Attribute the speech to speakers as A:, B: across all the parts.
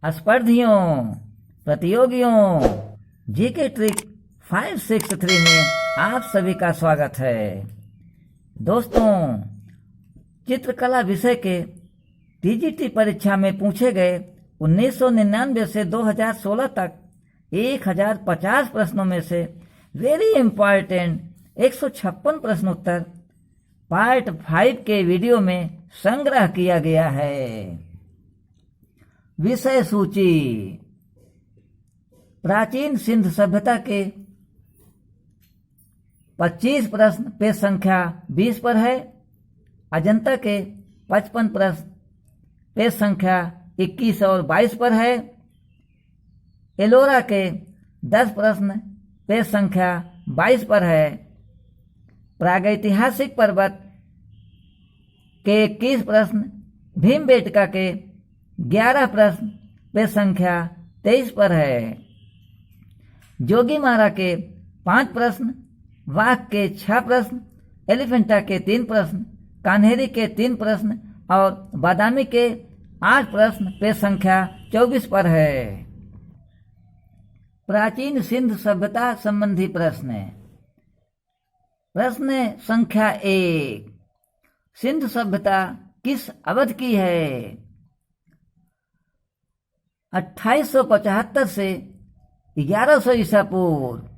A: स्पर्धियों, प्रतियोगियों, GK trick 563 में आप सभी का स्वागत है। दोस्तों, चित्रकला विषय के टीजीटी परीक्षा में पूछे गए 1999 से 2016 तक 1050 प्रश्नों में से वेरी इंपॉर्टेंट 156 प्रश्नोत्तर पार्ट 5 के वीडियो में संग्रह किया गया है। विषय सूची: प्राचीन सिंध सभ्यता के 25 प्रश्न, पेज संख्या 20 पर है। अजंता के 55 प्रश्न, पेज संख्या 21 और 22 पर है। एलोरा के 10 प्रश्न, पेज संख्या 22 पर है। प्रागैतिहासिक पर्वत के 21 प्रश्न, भीमबेटका के 11 प्रश्न, पेज संख्या 23 पर है। जोगीमारा के 5 प्रश्न, वाघ के 6 प्रश्न, एलिफेंटा के 3 प्रश्न, कान्हेरी के 3 प्रश्न और बादामी के 8 प्रश्न, पेज संख्या 24 पर है। प्राचीन सिंध सभ्यता संबंधी प्रश्न। प्रश्न संख्या 1, सिंध सभ्यता किस अवध की है? 2875 से 1100 ईसा पूर्व।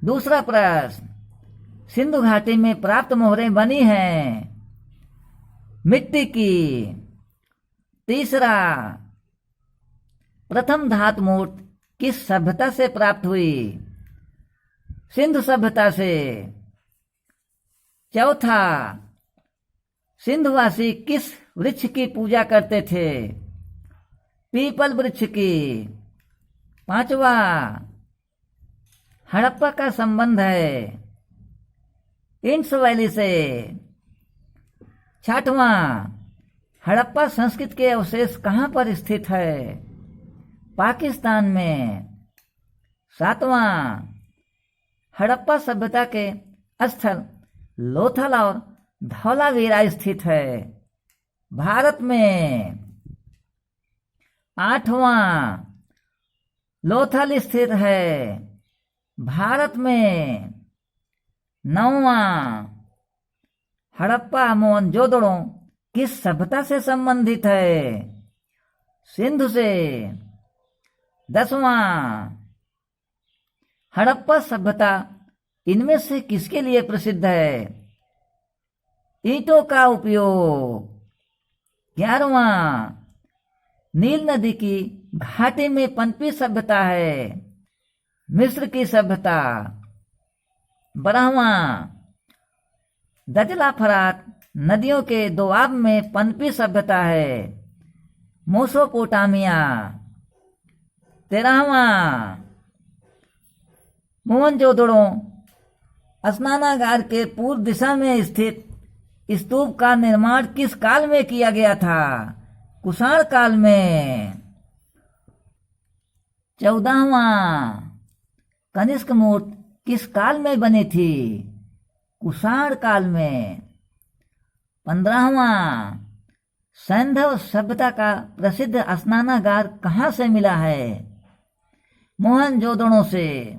A: दूसरा प्रश्न, सिंधु घाटी में प्राप्त मोहरें बनी हैं मिट्टी की। तीसरा, प्रथम धातु मूर्ति किस सभ्यता से प्राप्त हुई? सिंधु सभ्यता से। चौथा, सिंधुवासी किस वृक्ष की पूजा करते थे? पीपल वृक्ष की। पांचवा, हड़प्पा का संबंध है इंड्स वैली से। छठवां, हड़प्पा संस्कृति के अवशेष कहाँ पर स्थित है? पाकिस्तान में। सातवां, हड़प्पा सभ्यता के स्थल लोथल और धौलावीरा स्थित है भारत में। आठवां, लोथल स्थित है भारत में। नौवां, हड़प्पा मोहनजोदड़ो किस सभ्यता से संबंधित है? सिंधु से। 10वां, हड़प्पा सभ्यता इनमें से किसके लिए प्रसिद्ध है? ईंटों का उपयोग। 11वां, नील नदी की घाटी में पनपी सभ्यता है मिस्र की सभ्यता। 12वां, दजला फरात नदियों के दोआब में पनपी सभ्यता है मेसोपोटामिया। 13वां, मोहनजोदड़ो स्नानागार के पूर्व दिशा में स्थित स्तूप का निर्माण किस काल में किया गया था? कुषाण काल में। 14वां, कनिष्क मूर्ति किस काल में बनी थी? कुषाण काल में। 15वां, सैंधव सभ्यता का प्रसिद्ध स्नानागार कहाँ से मिला है? मोहनजोदड़ो से।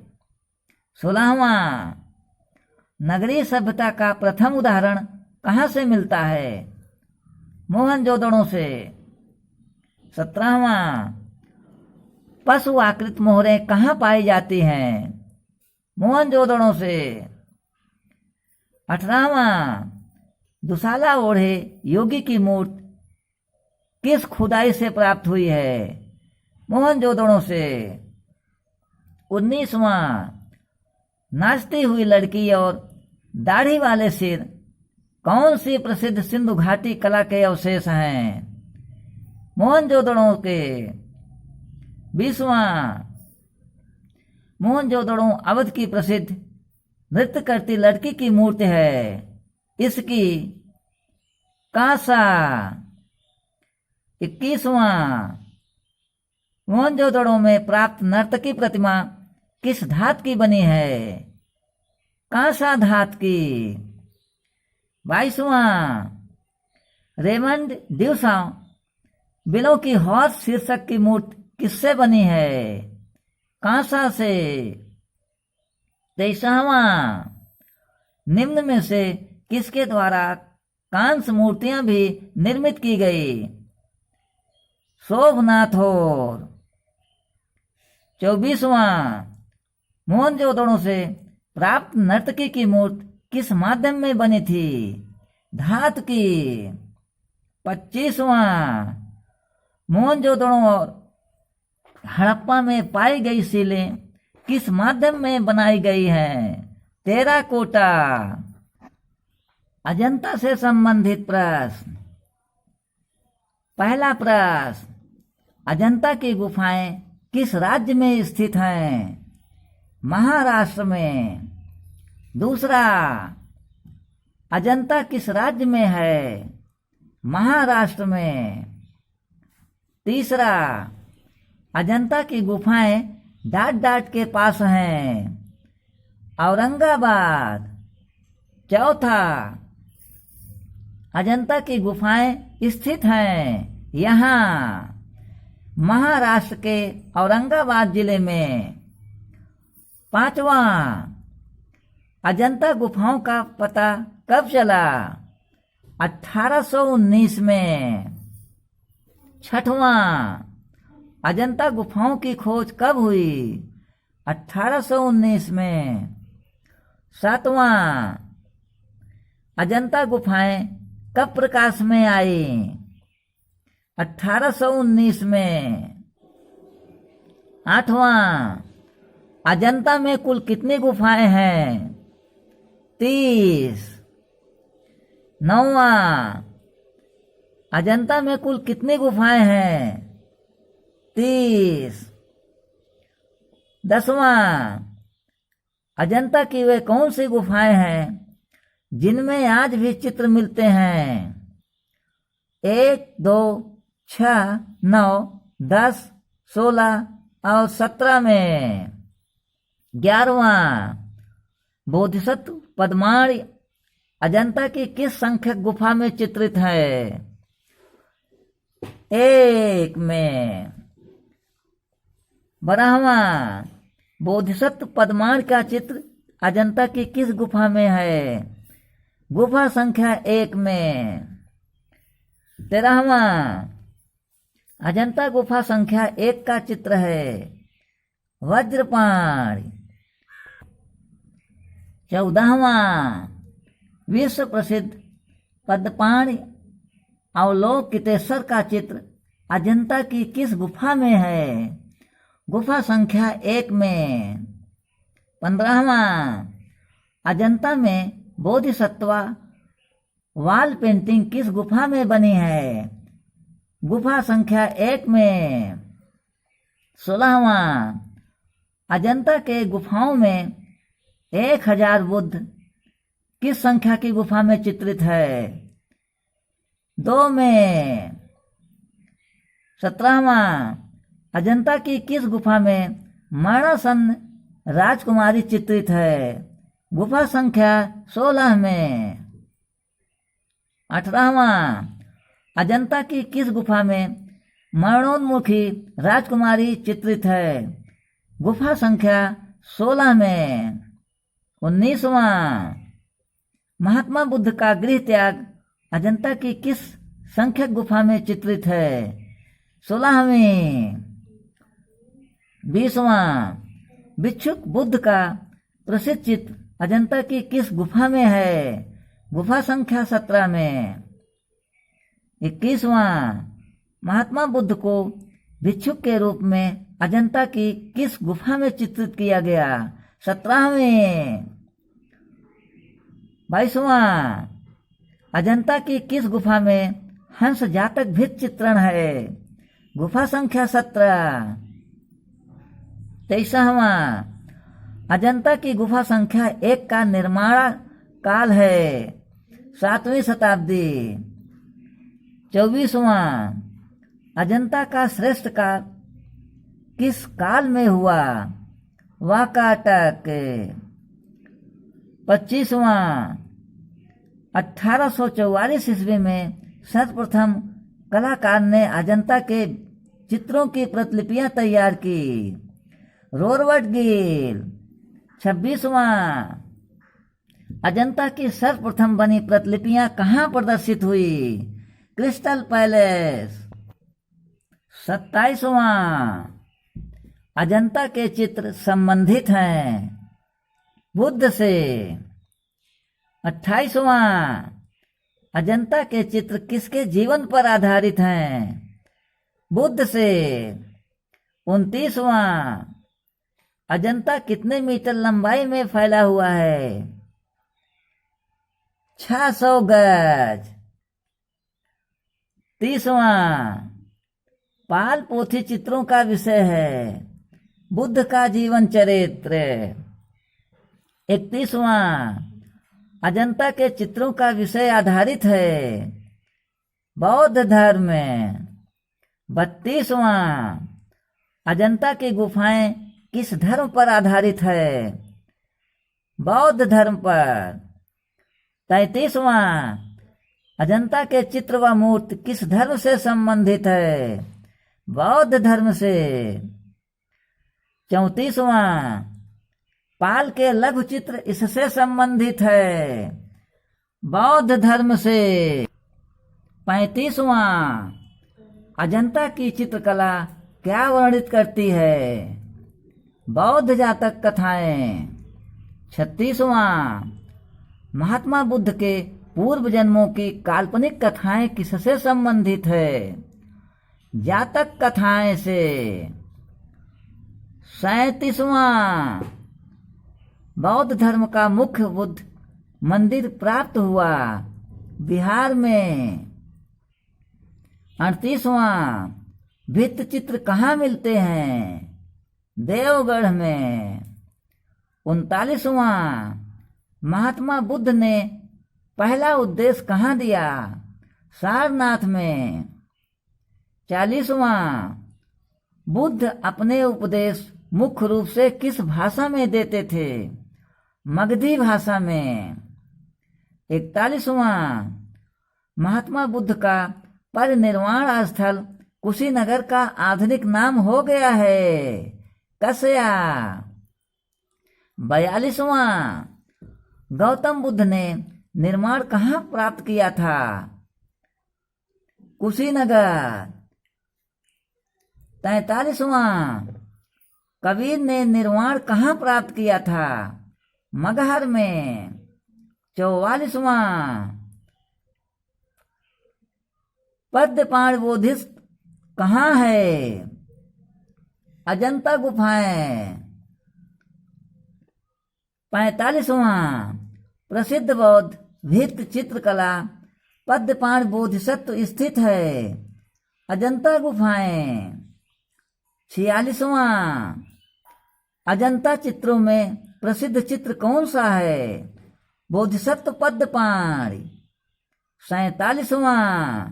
A: 16वां, नगरीय सभ्यता का प्रथम उदाहरण कहाँ से मिलता है? मोहनजोदड़ो से। 17वां, पशु आकृत मोहरें कहाँ पाई जाती हैं? मोहनजोदड़ो से। 18वां, दुशाला ओढ़े योगी की मूर्ति किस खुदाई से प्राप्त हुई है? मोहनजोदड़ो से। 19वां, नाचती हुई लड़की और दाढ़ी वाले सिर कौन सी प्रसिद्ध सिंधु घाटी कला के अवशेष हैं? मोहनजोदड़ो के। 20वां, मोहनजोदड़ो अवध की प्रसिद्ध नृत्य करती लड़की की मूर्ति है इसकी कांसा। 21वां, मोहनजोदड़ो में प्राप्त नर्तकी प्रतिमा किस धातु की बनी है? कांसा धातु की। 22वां, रेमंड ड्यूसां बिलों की हौज शीर्षक की मूर्ति किससे बनी है? कांसा से। 23वां, निम्न में से किसके द्वारा कांस्य मूर्तियां भी निर्मित की गई? शोभनाथ और। 24वां, मोहनजोदड़ो से प्राप्त नर्तकी की मूर्ति किस माध्यम में बनी थी? धातु की। 25वां, मोहनजोदड़ो और हड़प्पा में पाई गई सीलें किस माध्यम में बनाई गई हैं? टेराकोटा। अजंता से संबंधित प्रश्न। पहला प्रश्न, अजंता की गुफाएं किस राज्य में स्थित हैं? महाराष्ट्र में। दूसरा, अजंता किस राज्य में है? महाराष्ट्र में। तीसरा, अजंता की गुफाएं डाट डाट के पास हैं। औरंगाबाद। चौथा, अजंता की गुफाएं स्थित हैं यहाँ, महाराष्ट्र के औरंगाबाद जिले में। पांचवा, अजंता गुफाओं का पता कब चला? 1819 में। छठवां, अजंता गुफाओं की खोज कब हुई? 1819 में। सातवां, अजंता गुफाएं कब प्रकाश में आई? 1819 में। आठवां, अजंता में कुल कितनी गुफाएं हैं? 30। नौवां, अजंता में कुल कितनी गुफाएं हैं? 30। 10वां, अजंता की वे कौन सी गुफाएं हैं जिनमें आज भी चित्र मिलते हैं? 1, 2, 6, 9, 10, 16 और 17 में। 11वां, बोधिसत्व पद्माणी अजंता की किस संख्यक गुफा में चित्रित है? 1 में। 12वां, बोधिसत्व पद्माण का चित्र अजंता की किस गुफा में है? गुफा संख्या 1 में। 13वां, अजंता गुफा संख्या 1 का चित्र है वज्रपाणी। 14वां, विश्व प्रसिद्ध पद्मपाणि अवलोकितेश्वर का चित्र अजंता की किस गुफा में है? गुफा संख्या 1 में। 15वां, अजंता में बोधिसत्वा वॉल पेंटिंग किस गुफा में बनी है? गुफा संख्या 1 में। 16वां, अजंता के गुफाओं में 1000 बुद्ध किस संख्या की गुफा में चित्रित है? 2 में। 17वां, अजंता की किस गुफा में मरणासन्न राजकुमारी चित्रित है? गुफा संख्या 16 में। 18वां, अजंता की किस गुफा में मरणोन्मुखी राजकुमारी चित्रित है? गुफा संख्या 16 में। 19वां, महात्मा बुद्ध का गृह त्याग अजंता की किस संख्यक गुफा में चित्रित है? 16वीं। 20वां, भिक्षुक बुद्ध का प्रसिद्ध चित्र अजंता की किस गुफा में है? गुफा संख्या 17 में। 21वां, महात्मा बुद्ध को भिक्षुक के रूप में अजंता की किस गुफा में चित्रित किया गया? 17वीं। 22वां, अजंता की किस गुफा में हंस जातक भित्ति चित्रण है? गुफा संख्या 17। 23वां, अजंता की गुफा संख्या 1 का निर्माण काल है 7वीं शताब्दी। 24वां, अजंता का श्रेष्ठ काल किस काल में हुआ? वाकाटक। 25वां, 1844 ईस्वी में सर्वप्रथम कलाकार ने अजंता के चित्रों की प्रतिलिपियां तैयार की। रॉबर्ट गिल। 26वां, अजंता की सर्वप्रथम बनी प्रतिलिपियां कहाँ प्रदर्शित हुई? Crystal palace. 27वां, अजंता के चित्र संबंधित हैं बुद्ध से। 28वां, अजंता के चित्र किसके जीवन पर आधारित हैं? बुद्ध से। 29वां, अजंता कितने मीटर लंबाई में फैला हुआ है? 600 गज। 30वां, पाल पोथी चित्रों का विषय है बुद्ध का जीवन चरित्र। 31वां, अजंता के चित्रों का विषय आधारित है बौद्ध धर्म। 32वां, अजंता की गुफाएं किस धर्म पर आधारित है? बौद्ध धर्म पर। 33वां, अजंता के चित्र व मूर्ति किस धर्म से संबंधित है? बौद्ध धर्म से। 34वां, पाल के लघु चित्र इससे संबंधित है बौद्ध धर्म से। 35वां, अजंता की चित्रकला क्या वर्णित करती है? बौद्ध जातक कथाएं। 36वां, महात्मा बुद्ध के पूर्व जन्मों की काल्पनिक कथाएं किससे संबंधित है? जातक कथाएं से। 37वां, बौद्ध धर्म का मुख्य बुद्ध मंदिर प्राप्त हुआ बिहार में। 38वां, भित्त चित्र कहाँ मिलते हैं? देवगढ़ में। 39वां, महात्मा बुद्ध ने पहला उपदेश कहाँ दिया? सारनाथ में। 40वां, बुद्ध अपने उपदेश मुख्य रूप से किस भाषा में देते थे? मगधी भाषा में। 41वां, महात्मा बुद्ध का परिनिर्वाण स्थल कुशीनगर का आधुनिक नाम हो गया है कसया। 42वां, गौतम बुद्ध ने निर्माण कहाँ प्राप्त किया था? कुशीनगर। 43वां, कबीर ने निर्वाण कहाँ प्राप्त किया था? मगहर में। 44वां, पद्मपाण बोधिसत्व कहाँ है? अजंता गुफाएं। 45वां, प्रसिद्ध बौद्ध भित्त चित्रकला पद्मपाण बोधिसत्व स्थित है अजंता गुफाएं। 46वां, अजंता चित्रों में प्रसिद्ध चित्र कौन सा है? बोधिसत्व पद्मपाण। 47वां,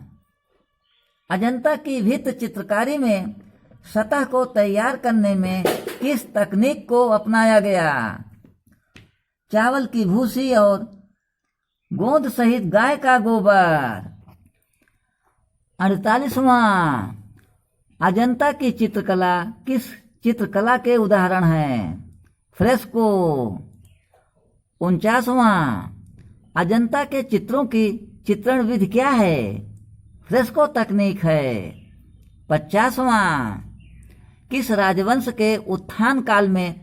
A: अजंता की भित्त चित्रकारी में सतह को तैयार करने में किस तकनीक को अपनाया गया? चावल की भूसी और गोंद सहित गाय का गोबर। 48वां, अजंता की चित्रकला किस चित्रकला के उदाहरण हैं? फ्रेस्को। 49वां, अजंता के चित्रों की चित्रण विधि क्या है? फ्रेस्को तकनीक है। 50वां, किस राजवंश के उत्थान काल में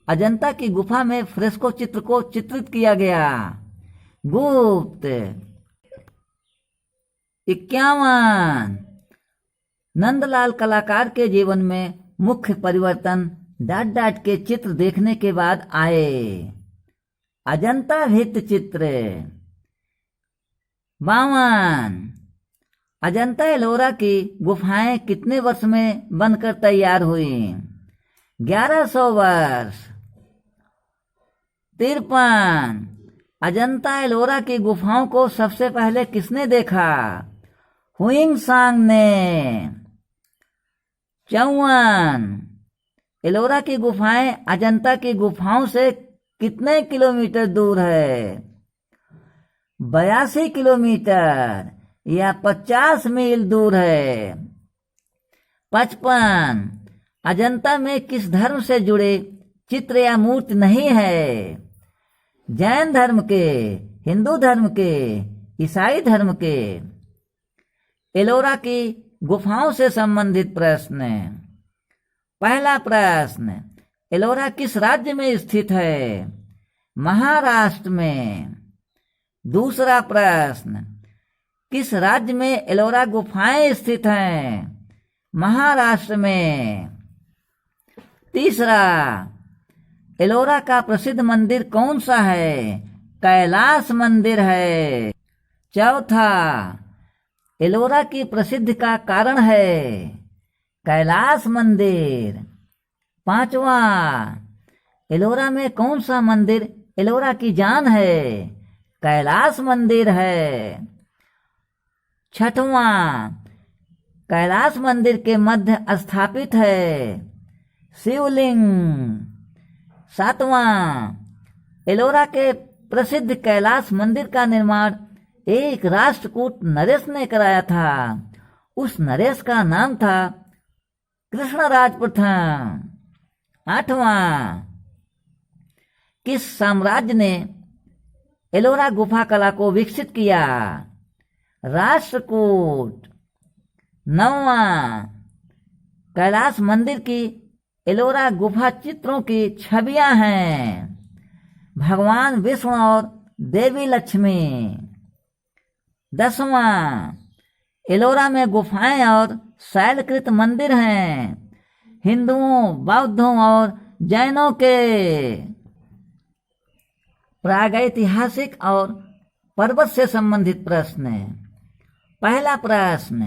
A: अजंता की गुफा में फ्रेस्को चित्र को चित्रित किया गया? गुप्त। 51, नंदलाल कलाकार के जीवन में मुख्य परिवर्तन डाट डाट के चित्र देखने के बाद आए? अजंता भित्त चित्र। 52, अजंता एलोरा की गुफाएं कितने वर्ष में बनकर तैयार हुई? 1100 वर्ष। 53, अजंता एलोरा की गुफाओं को सबसे पहले किसने देखा? हुइंग सांग ने। 54, एलोरा की गुफाएं अजंता की गुफाओं से कितने किलोमीटर दूर है? 82 किलोमीटर। या 50 मील दूर है? 55 अजंता में किस धर्म से जुड़े चित्र या मूर्ति नहीं है? जैन धर्म के, हिंदू धर्म के, ईसाई धर्म के? एलोरा की गुफाओं से संबंधित प्रश्न। पहला प्रश्न, एलोरा किस राज्य में स्थित है? महाराष्ट्र में। दूसरा प्रश्न, किस राज्य में एलोरा गुफाएं स्थित हैं? महाराष्ट्र में। तीसरा, एलोरा का प्रसिद्ध मंदिर कौन सा है? कैलाश मंदिर है। चौथा, एलोरा की प्रसिद्धि का कारण है? कैलाश मंदिर। पांचवा, एलोरा में कौन सा मंदिर एलोरा की जान है? कैलाश मंदिर है। छठवां, कैलाश मंदिर के मध्य स्थापित है शिवलिंग। सातवां, एलोरा के प्रसिद्ध कैलाश मंदिर का निर्माण एक राष्ट्रकूट नरेश ने कराया था। उस नरेश का नाम था कृष्णराज प्रथम। आठवां, किस साम्राज्य ने एलोरा गुफा कला को विकसित किया? राष्ट्रकूट। नौवां, कैलाश मंदिर की एलोरा गुफा चित्रों की छवियां हैं, भगवान विष्णु और देवी लक्ष्मी। 10वां, एलोरा में गुफाएं और शैलकृत मंदिर हैं, हिंदुओं, बौद्धों और जैनों के। प्रागैतिहासिक और पर्वत से संबंधित प्रश्न। पहला प्रश्न,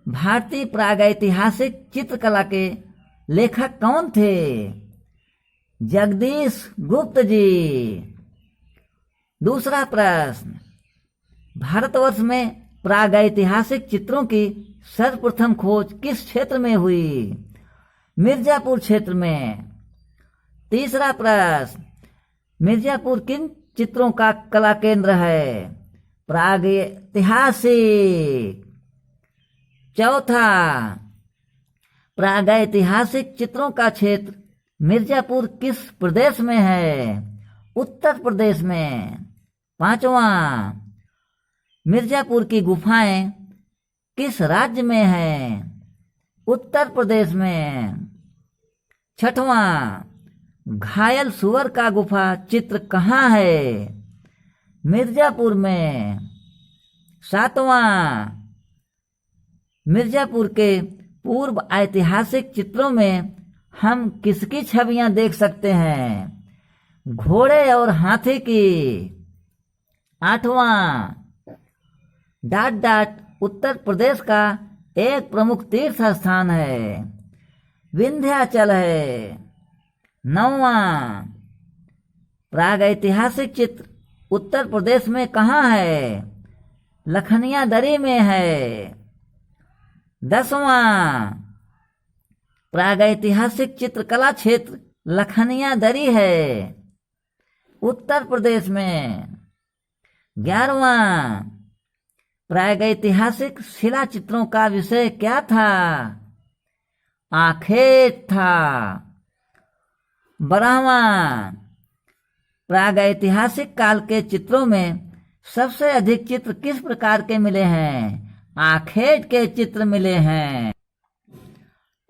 A: भारतीय प्रागैतिहासिक चित्रकला के लेखक कौन थे? जगदीश गुप्त जी। दूसरा प्रश्न, भारतवर्ष में प्रागैतिहासिक चित्रों की सर्वप्रथम खोज किस क्षेत्र में हुई? मिर्जापुर क्षेत्र में। तीसरा प्रश्न, मिर्जापुर किन चित्रों का कला केंद्र है? प्रागैतिहासिक। चौथा, प्रागैतिहासिक चित्रों का क्षेत्र मिर्जापुर किस प्रदेश में है? उत्तर प्रदेश में। पांचवां, मिर्जापुर की गुफाएं किस राज्य में हैं? उत्तर प्रदेश में। छठवां, घायल सुअर का गुफा चित्र कहाँ है? मिर्जापुर में। सातवां, मिर्जापुर के पूर्व ऐतिहासिक चित्रों में हम किसकी छवियां देख सकते हैं? घोड़े और हाथी की। आठवां, डाट डाट उत्तर प्रदेश का एक प्रमुख तीर्थ स्थान है, विंध्याचल है। नौवां, प्रागैतिहासिक चित्र उत्तर प्रदेश में कहाँ है? लखनिया दरी में है। 10वां, प्रागैतिहासिक चित्रकला क्षेत्र लखनिया दरी है, उत्तर प्रदेश में। 11वां, प्रागैतिहासिक शिला चित्रों का विषय क्या था? आखेट था। 12वां, प्रागैतिहासिक काल के चित्रों में सबसे अधिक चित्र किस प्रकार के मिले हैं? आखेट के चित्र मिले हैं।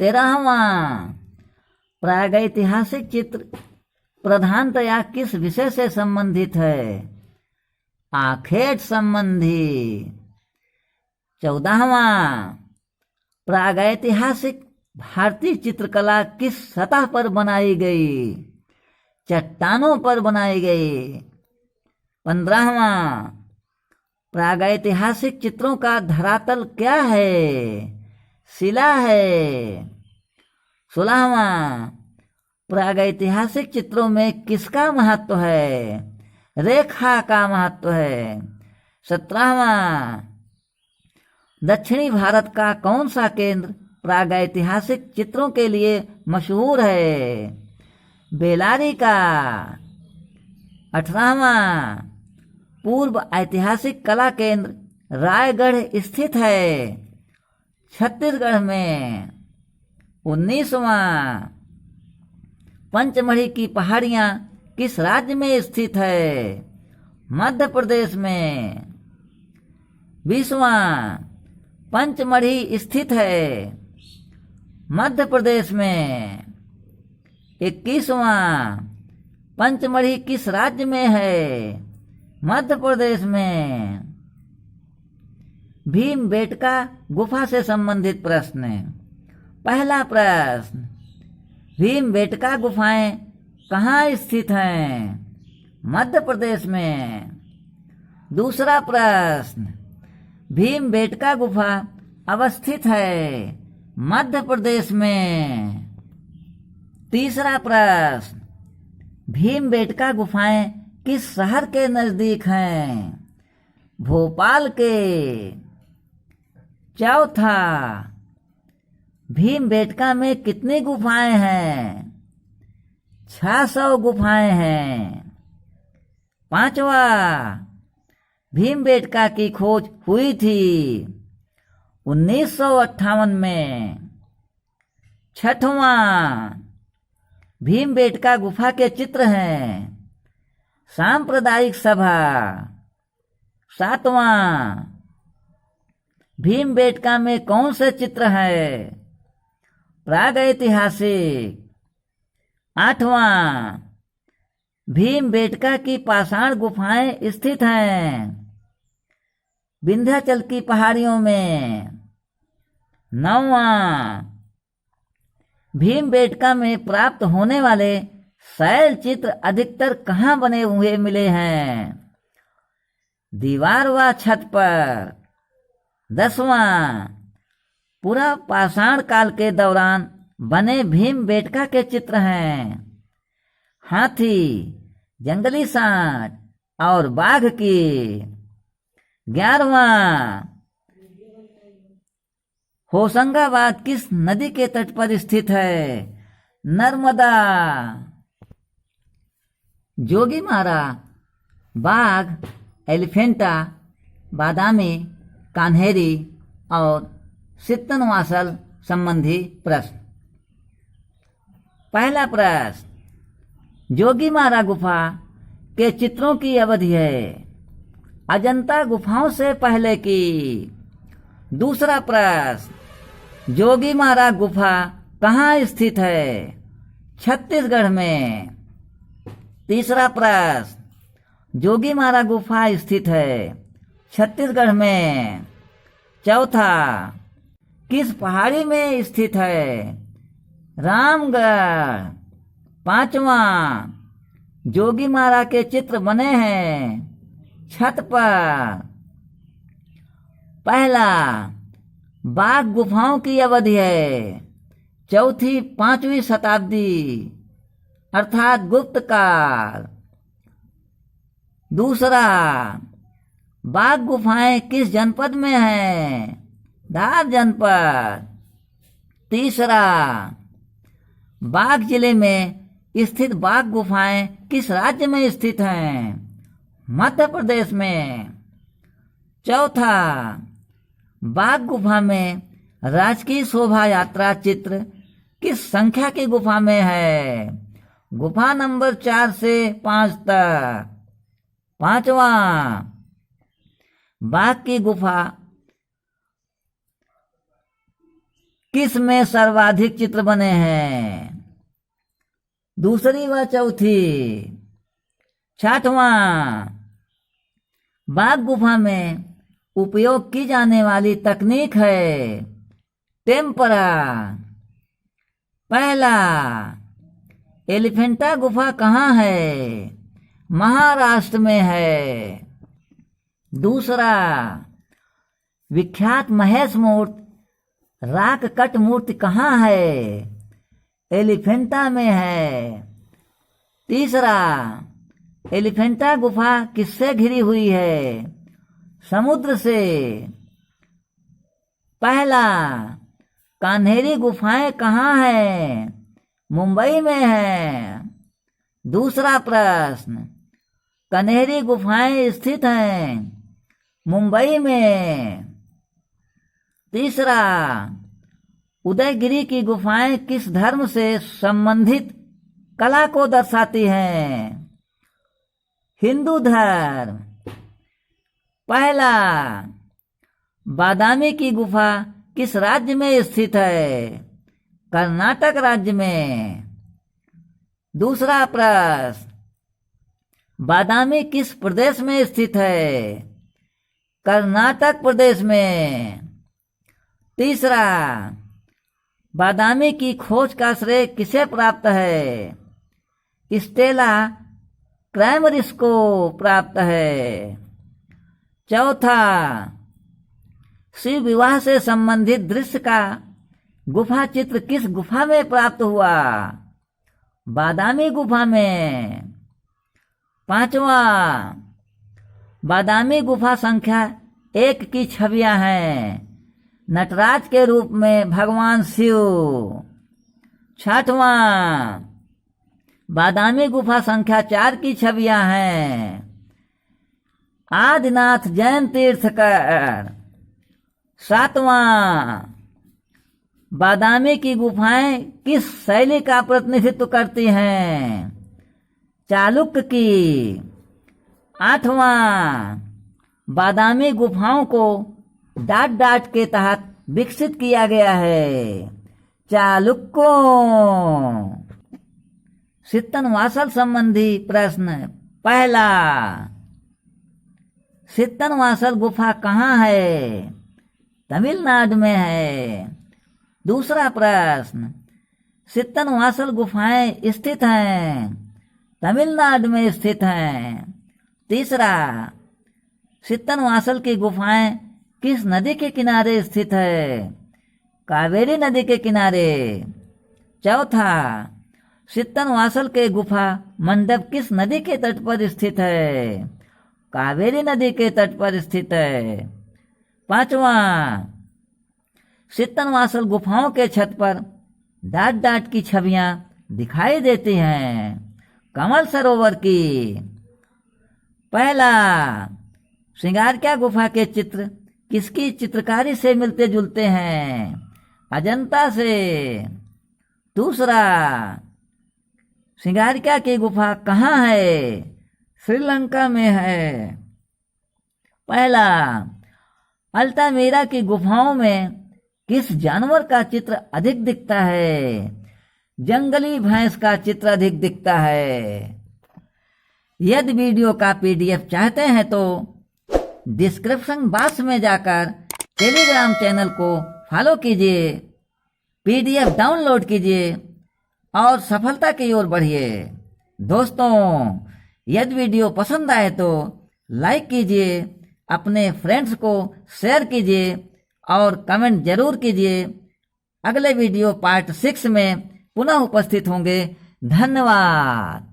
A: 13वां, प्रागैतिहासिक चित्र प्रधानतया किस विषय से संबंधित है? आखेट संबंधी। 14वां, प्रागैतिहासिक भारतीय चित्रकला किस सतह पर बनाई गई? चट्टानों पर बनाई गई। 15वां, प्रागैतिहासिक चित्रों का धरातल क्या है? शिला है। 16वां, प्रागैतिहासिक चित्रों में किसका महत्व है? रेखा का महत्व है। 17वां, दक्षिणी भारत का कौन सा केंद्र प्रागैतिहासिक चित्रों के लिए मशहूर है? बेलारी का। 18वां, पूर्व ऐतिहासिक कला केंद्र रायगढ़ स्थित है? छत्तीसगढ़ में। 19वां, पंचमढ़ी की पहाड़ियाँ किस राज्य में स्थित है? मध्य प्रदेश में। 20वां, पंचमढ़ी स्थित है मध्य प्रदेश में। 21वां, पंचमढ़ी किस राज्य में है? मध्य प्रदेश में। भीमबेटका गुफा से संबंधित प्रश्न। पहला प्रश्न, भीमबेटका गुफाएं कहाँ स्थित हैं? मध्य प्रदेश में। दूसरा प्रश्न, भीमबेटका गुफा अवस्थित है मध्य प्रदेश में। तीसरा प्रश्न, भीमबेटका गुफाएं किस शहर के नजदीक हैं? भोपाल के। चौथा, भीमबेटका में कितनी गुफाएं हैं? 600 गुफाएं हैं। पांचवा, भीमबेटका की खोज हुई थी 1958 में। छठवां, भीमबेटका गुफा के चित्र हैं। सांप्रदायिक सभा। सातवां, भीमबेटका में कौन से चित्र है? प्रागैतिहासिक। आठवां, भीमबेटका की पाषाण गुफाएं स्थित हैं विंध्याचल की पहाड़ियों में। नौवां, भीमबेटका में प्राप्त होने वाले शैल चित्र अधिकतर कहाँ बने हुए मिले हैं? दीवार व छत पर। 10वां, पूरा पाषाण काल के दौरान बने भीमबेटका के चित्र हैं हाथी, जंगली सांड और बाघ की। 11वां, होशंगाबाद किस नदी के तट पर स्थित है? नर्मदा। जोगीमारा बाघ, एलिफेंटा, बादामी, कान्हेरी और सित्तनवासल संबंधी प्रश्न। पहला प्रश्न, जोगीमारा गुफा के चित्रों की अवधि है अजंता गुफाओं से पहले की। दूसरा प्रश्न, जोगीमारा गुफा कहाँ स्थित है? छत्तीसगढ़ में। तीसरा प्रश्न, जोगीमारा गुफा स्थित है छत्तीसगढ़ में। चौथा, किस पहाड़ी में स्थित है? रामगढ़। पांचवां, जोगीमारा के चित्र बने हैं छत पर। पहला, बाघ गुफाओं की अवधि है चौथी 5वीं शताब्दी अर्थात गुप्त काल। दूसरा, बाघ गुफाएं किस जनपद में हैं? धार जनपद। तीसरा, बाघ जिले में स्थित बाघ गुफाएं किस राज्य में स्थित हैं? मध्य प्रदेश में। चौथा, बाघ गुफा में राजकीय शोभा यात्रा चित्र किस संख्या की गुफा में है? गुफा नंबर 4 से 5 तक। पांचवा, बाघ की गुफा किस में सर्वाधिक चित्र बने हैं? दूसरी व चौथी। छठवां, बाघ गुफा में उपयोग की जाने वाली तकनीक है टेम्परा। पहला, एलिफेंटा गुफा कहाँ है? महाराष्ट्र में है। दूसरा, विख्यात महेश मूर्ति राक कट मूर्ति कहाँ है? एलिफेंटा में है। तीसरा, एलिफेंटा गुफा किससे घिरी हुई है? समुद्र से। पहला, कान्हेरी गुफाएं कहाँ है? मुंबई में है। दूसरा प्रश्न, कन्हेरी गुफाएं स्थित हैं मुंबई में। तीसरा, उदयगिरी की गुफाएं किस धर्म से संबंधित कला को दर्शाती हैं? हिंदू धर्म। पहला, बादामी की गुफा किस राज्य में स्थित है? कर्नाटक राज्य में। दूसरा प्रश्न, बादामी किस प्रदेश में स्थित है? कर्नाटक प्रदेश में। तीसरा, बादामी की खोज का श्रेय किसे प्राप्त है? स्टेला क्रैमरिस को प्राप्त है। चौथा, शिव विवाह से संबंधित दृश्य का गुफा चित्र किस गुफा में प्राप्त हुआ? बादामी गुफा में। पांचवा, बादामी गुफा संख्या 1 की छवियां हैं। नटराज के रूप में भगवान शिव। छठवां, बादामी गुफा संख्या 4 की छवियां हैं। आदिनाथ जैन तीर्थकर। सातवां, बादामी की गुफाएं किस शैली का प्रतिनिधित्व करती हैं? चालुक्य की। आठवां, बादामी गुफाओं को डाट डाट के तहत विकसित किया गया है। चालुक्यों। सित्तनवासल संबंधी प्रश्न। पहला, सित्तनवासल गुफा कहाँ है? तमिलनाडु में है। दूसरा प्रश्न, सित्तनवासल गुफाएं स्थित हैं। तमिलनाडु में स्थित हैं। तीसरा, सित्तनवासल की गुफाएं किस नदी के किनारे स्थित है? कावेरी नदी के किनारे। चौथा, सित्तनवासल के गुफा मंडप किस नदी के तट पर स्थित है? कावेरी नदी के तट पर स्थित है। पांचवा, सित्तनवासल गुफाओं के छत पर डाट डाट की छवियां दिखाई देती हैं। कमल सरोवर की। पहला, श्रृंगारक्या गुफा के चित्र किसकी चित्रकारी से मिलते जुलते हैं? अजंता से। दूसरा, श्रृंगारक्या की गुफा कहाँ है? श्रीलंका में है। पहला, अल्टामीरा की गुफाओं में किस जानवर का चित्र अधिक दिखता है? जंगली भैंस का चित्र अधिक दिखता है। यदि वीडियो का पीडीएफ चाहते हैं तो डिस्क्रिप्शन बॉक्स में जाकर टेलीग्राम चैनल को फॉलो कीजिए, पीडीएफ डाउनलोड कीजिए और सफलता की ओर बढ़िए। दोस्तों, यदि वीडियो पसंद आए तो लाइक कीजिए, अपने फ्रेंड्स को शेयर कीजिए और कमेंट जरूर कीजिए। अगले वीडियो पार्ट 6 में पुनः उपस्थित होंगे। धन्यवाद।